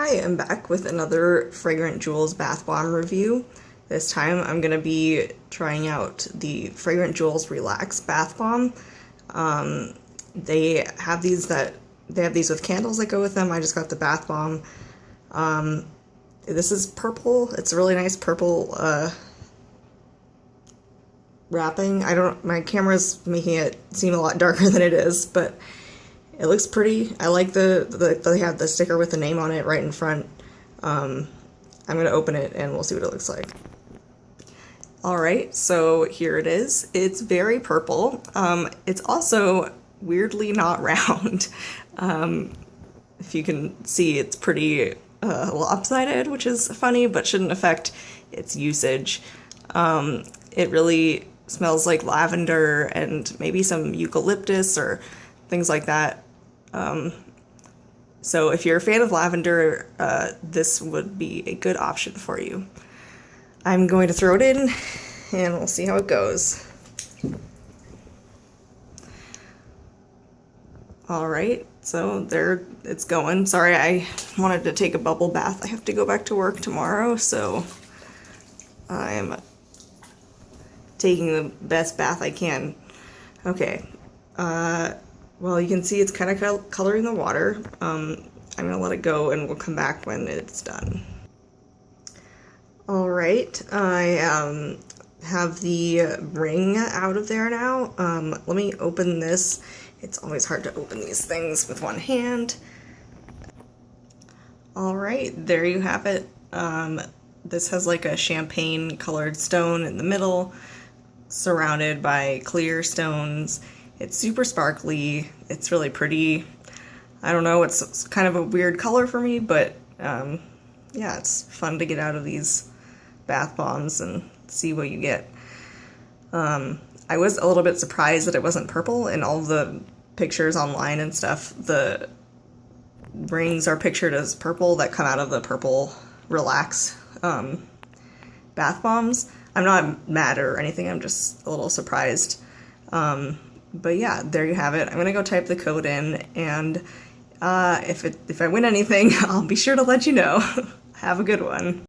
Hi, I'm back with another Fragrant Jewels bath bomb review. This time I'm going to be trying out the Fragrant Jewels Relax Bath Bomb. They have these with candles that go with them. I just got the bath bomb. This is purple. It's a really nice purple wrapping. My camera's making it seem a lot darker than it is, but it looks pretty. I like they have the sticker with the name on it right in front. I'm gonna open it and we'll see what it looks like. Alright, so here it is. It's very purple. It's also weirdly not round. If you can see, it's pretty lopsided, which is funny, but shouldn't affect its usage. It really smells like lavender and maybe some eucalyptus or things like that. So if you're a fan of lavender, this would be a good option for you. I'm going to throw it in and we'll see how it goes. Alright, so there it's going. Sorry, I wanted to take a bubble bath. I have to go back to work tomorrow, so I'm taking the best bath I can. Okay, well, you can see it's kind of coloring the water. I'm gonna let it go and we'll come back when it's done. Alright, I have the ring out of there now. Let me open this. It's always hard to open these things with one hand. Alright, there you have it. This has like a champagne colored stone in the middle, surrounded by clear stones. It's super sparkly. It's really pretty. I don't know, it's kind of a weird color for me, but yeah, it's fun to get out of these bath bombs and see what you get. I was a little bit surprised that it wasn't purple. In all the pictures online and stuff, the rings are pictured as purple that come out of the purple Relax bath bombs. I'm not mad or anything, I'm just a little surprised. But yeah, there you have it. I'm gonna go type the code in, and if I win anything, I'll be sure to let you know. Have a good one.